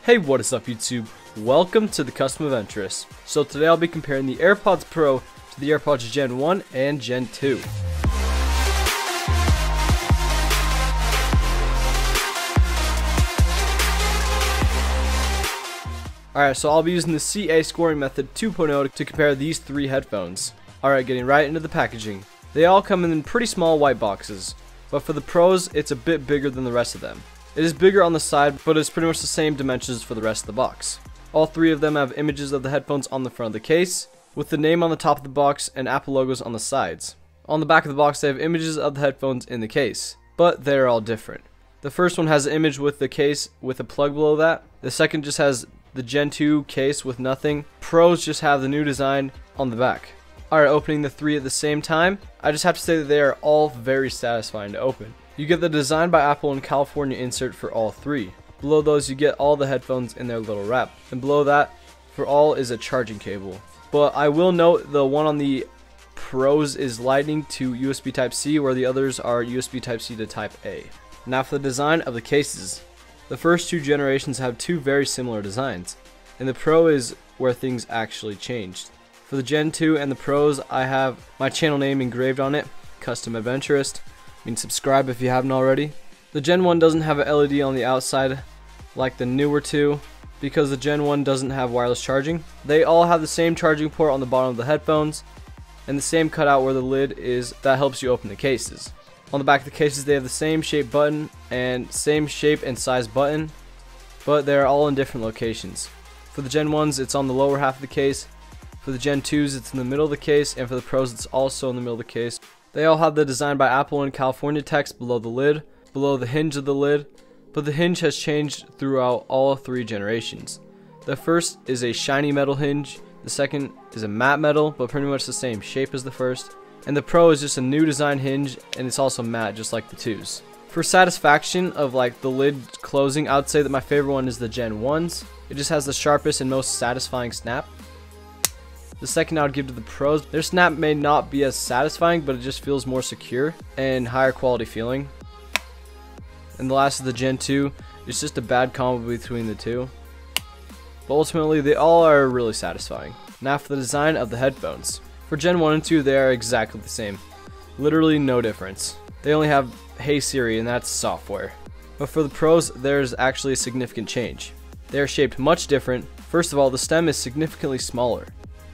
Hey, what is up YouTube? Welcome to the Custom Adventurous. So today I'll be comparing the AirPods Pro to the AirPods Gen 1 and Gen 2. Alright, so I'll be using the CA scoring method 2.0 to compare these three headphones. Alright, getting right into the packaging. They all come in pretty small white boxes, but for the Pros, it's a bit bigger than the rest of them. It is bigger on the side, but it's pretty much the same dimensions for the rest of the box. All three of them have images of the headphones on the front of the case, with the name on the top of the box and Apple logos on the sides. On the back of the box they have images of the headphones in the case, but they're all different. The first one has an image with the case with a plug below that. The second just has the Gen 2 case with nothing. Pros just have the new design on the back. Alright, opening the three at the same time, I just have to say that they are all very satisfying to open. You get the Design by Apple in California insert for all three. Below those you get all the headphones in their little wrap. And below that, for all, is a charging cable. But I will note the one on the Pros is Lightning to USB Type-C, where the others are USB Type-C to Type-A. Now for the design of the cases. The first two generations have two very similar designs, and the Pro is where things actually changed. For the Gen 2 and the Pros, I have my channel name engraved on it, Custom Adventurous. Subscribe if you haven't already. The Gen 1 doesn't have an LED on the outside like the newer two, because the Gen 1 doesn't have wireless charging. They all have the same charging port on the bottom of the headphones, and the same cutout where the lid is that helps you open the cases. On the back of the cases they have the same shape button and same shape and size button, but they're all in different locations. For the Gen 1s it's on the lower half of the case, for the Gen 2s it's in the middle of the case, and for the Pros it's also in the middle of the case. They all have the Design by Apple in California text below the lid, below the hinge of the lid, but the hinge has changed throughout all three generations. The first is a shiny metal hinge, the second is a matte metal, but pretty much the same shape as the first, and the Pro is just a new design hinge, and it's also matte just like the 2s. For satisfaction of like the lid closing, I would say that my favorite one is the Gen 1s. It just has the sharpest and most satisfying snap. The second I would give to the Pros. Their snap may not be as satisfying, but it just feels more secure and higher quality feeling. And the last is the Gen 2. It's just a bad combo between the two, but ultimately they all are really satisfying. Now for the design of the headphones. For Gen 1 and 2 they are exactly the same. Literally no difference. They only have Hey Siri, and that's software. But for the Pros there's actually a significant change. They are shaped much different. First of all, the stem is significantly smaller.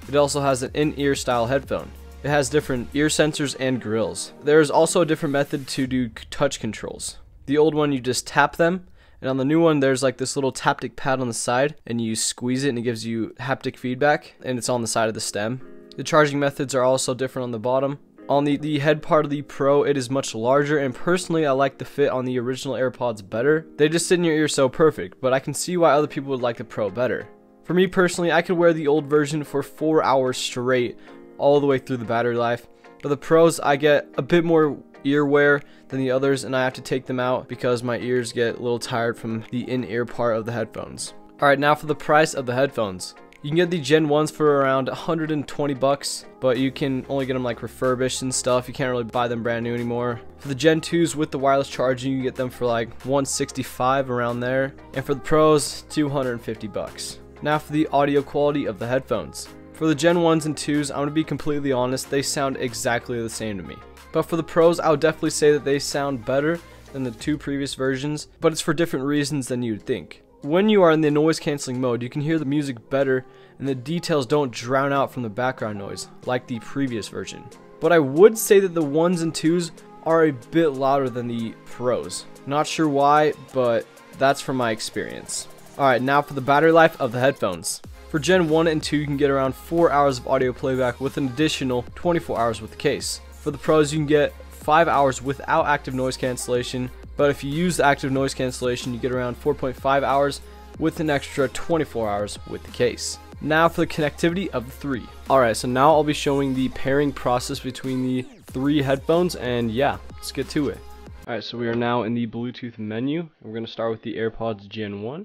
It also has an in-ear style headphone. It has different ear sensors and grills. There is also a different method to do touch controls. The old one you just tap them, and on the new one there's like this little taptic pad on the side, and you squeeze it and it gives you haptic feedback, and it's on the side of the stem. The charging methods are also different on the bottom. On the head part of the Pro it is much larger, and personally I like the fit on the original AirPods better. They just sit in your ear so perfect, but I can see why other people would like the Pro better. For me personally, I could wear the old version for 4 hours straight, all the way through the battery life. But the Pros, I get a bit more ear wear than the others, and I have to take them out because my ears get a little tired from the in-ear part of the headphones. Alright, now for the price of the headphones. You can get the Gen 1s for around 120 bucks, but you can only get them like refurbished and stuff. You can't really buy them brand new anymore. For the Gen 2s with the wireless charging, you can get them for like 165 around there. And for the Pros, 250 bucks. Now for the audio quality of the headphones. For the Gen 1s and 2s, I'm going to be completely honest, they sound exactly the same to me. But for the Pros, I would definitely say that they sound better than the two previous versions, but it's for different reasons than you'd think. When you are in the noise cancelling mode, you can hear the music better, and the details don't drown out from the background noise, like the previous version. But I would say that the 1s and 2s are a bit louder than the Pros. Not sure why, but that's from my experience. Alright, now for the battery life of the headphones. For Gen 1 and 2 you can get around 4 hours of audio playback with an additional 24 hours with the case. For the Pros you can get 5 hours without active noise cancellation, but if you use the active noise cancellation you get around 4.5 hours with an extra 24 hours with the case. Now for the connectivity of the three. Alright, so now I'll be showing the pairing process between the three headphones, and yeah, let's get to it. Alright, so we are now in the Bluetooth menu, and we're going to start with the AirPods Gen 1.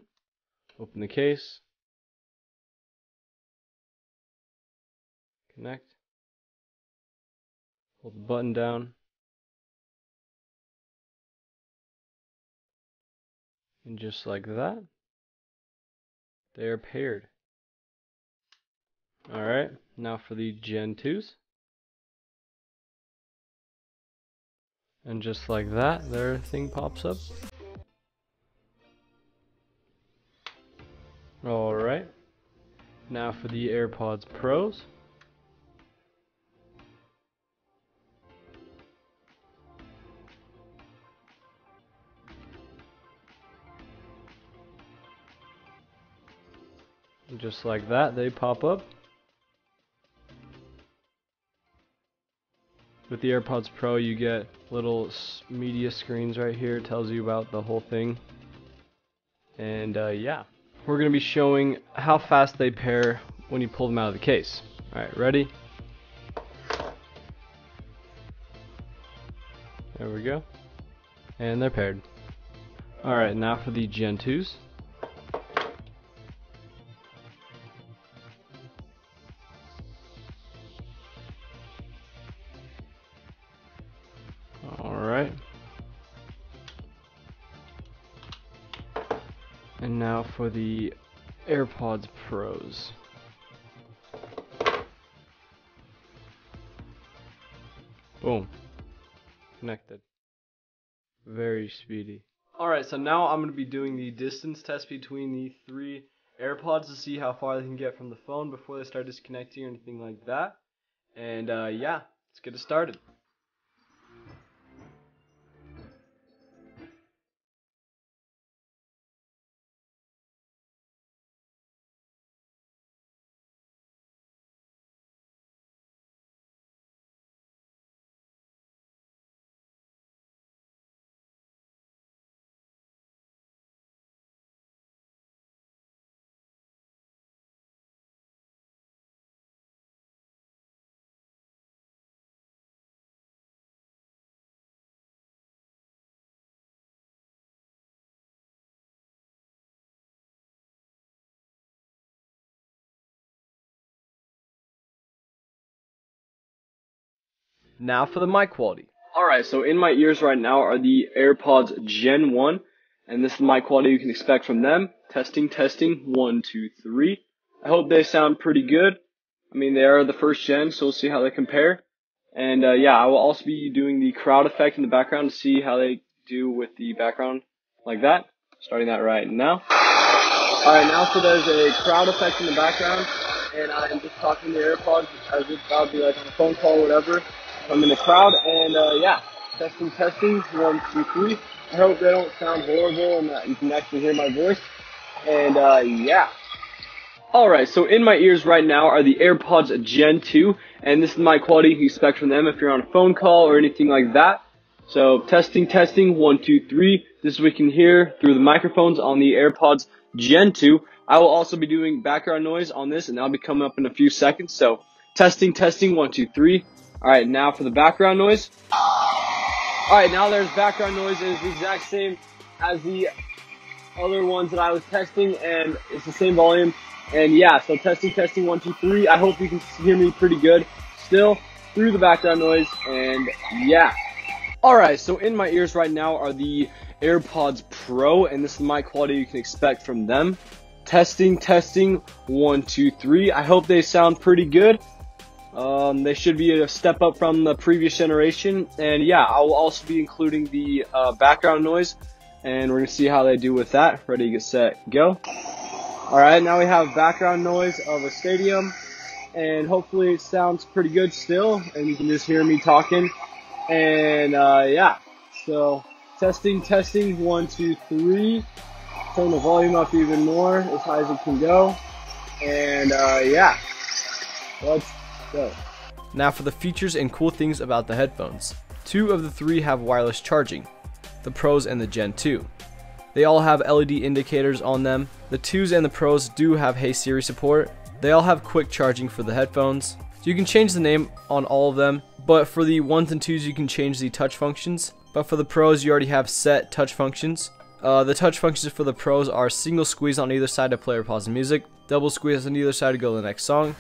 Open the case, connect, hold the button down, and just like that, They are paired. Alright, now for the Gen 2s. And just like that, their thing pops up. Alright, now for the AirPods Pros. And just like that, they pop up. With the AirPods Pro, you get little media screens right here. It tells you about the whole thing. And yeah, we're going to be showing how fast they pair when you pull them out of the case. Alright, ready? There we go. And they're paired. Alright, now for the Gen 2s. Alright. And now for the AirPods Pros. Boom. Connected. Very speedy. Alright, so now I'm going to be doing the distance test between the 3 AirPods to see how far they can get from the phone before they start disconnecting or anything like that. And yeah, let's get it started. Now for the mic quality. Alright, so in my ears right now are the AirPods Gen 1, and this is the mic quality you can expect from them. Testing, testing, 1, 2, 3. I hope they sound pretty good. I mean, they are the first gen, so we'll see how they compare. And yeah, I will also be doing the crowd effect in the background to see how they do with the background like that. Starting that right now. Alright, now so there's a crowd effect in the background, and I'm just talking to the AirPods as if that would be like on a phone call or whatever. I'm in the crowd, and yeah, testing, testing, 1, 2, 3. I hope they don't sound horrible and that you can actually hear my voice. And yeah. Alright, so in my ears right now are the AirPods Gen 2, and this is my quality you can expect from them if you're on a phone call or anything like that. So testing, testing, 1, 2, 3. This is what we can hear through the microphones on the AirPods Gen 2. I will also be doing background noise on this, and that'll be coming up in a few seconds. So testing, testing, 1, 2, 3. Alright, now for the background noise. Alright, now there's background noise. It is the exact same as the other ones that I was testing, and it's the same volume. And yeah, so testing, testing, 1, 2, 3. I hope you can hear me pretty good still through the background noise, and yeah. Alright, so in my ears right now are the AirPods Pro, and this is my quality you can expect from them. Testing, testing, 1, 2, 3. I hope they sound pretty good. They should be a step up from the previous generation, and yeah, I will also be including the background noise, and we're going to see how they do with that. Ready, get set, go. Alright, now we have background noise of a stadium, and hopefully it sounds pretty good still, and you can just hear me talking, and yeah, so testing, testing, 1, 2, 3, turn the volume up even more, as high as it can go, and yeah, let's go. Now for the features and cool things about the headphones. 2 of the 3 have wireless charging, the Pros and the Gen 2. They all have LED indicators on them. The 2s and the Pros do have Hey Siri support. They all have quick charging for the headphones. So you can change the name on all of them, but for the 1s and 2s you can change the touch functions. But for the Pros you already have set touch functions. The touch functions for the Pros are single squeeze on either side to play or pause the music, double squeeze on either side to go to the next song,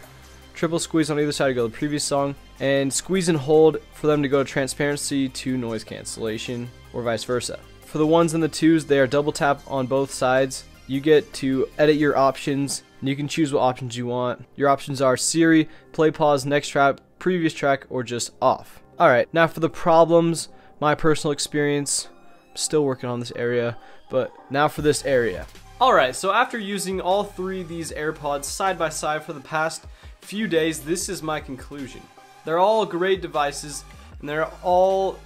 triple squeeze on either side to go to the previous song, and squeeze and hold for them to go to transparency to noise cancellation, or vice versa. For the 1s and the 2s, they are double tap on both sides you get to edit your options, and you can choose what options you want. Your options are Siri, play, pause, next track, previous track, or just off. Alright, now for the problems, my personal experience. I'm still working on this area, but now for this area. Alright, so after using all three of these AirPods side by side for the past few days, this is my conclusion. They're all great devices, and they're all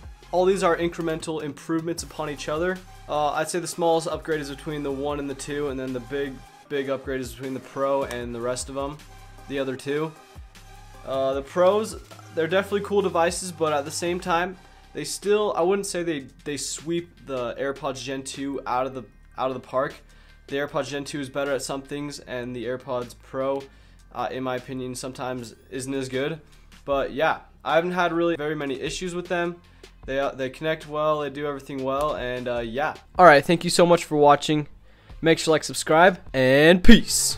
these are incremental improvements upon each other. I'd say the smallest upgrade is between the 1 and the 2, and then the big upgrade is between the Pro and the rest of them, the other two. The Pros, they're definitely cool devices, but at the same time, they still, I wouldn't say they sweep the AirPods Gen 2 out of the park. The AirPods Gen 2 is better at some things, and the AirPods Pro, in my opinion, sometimes isn't as good. But yeah, I haven't had really very many issues with them. They connect well, they do everything well, and yeah. Alright, thank you so much for watching. Make sure to like, subscribe, and peace!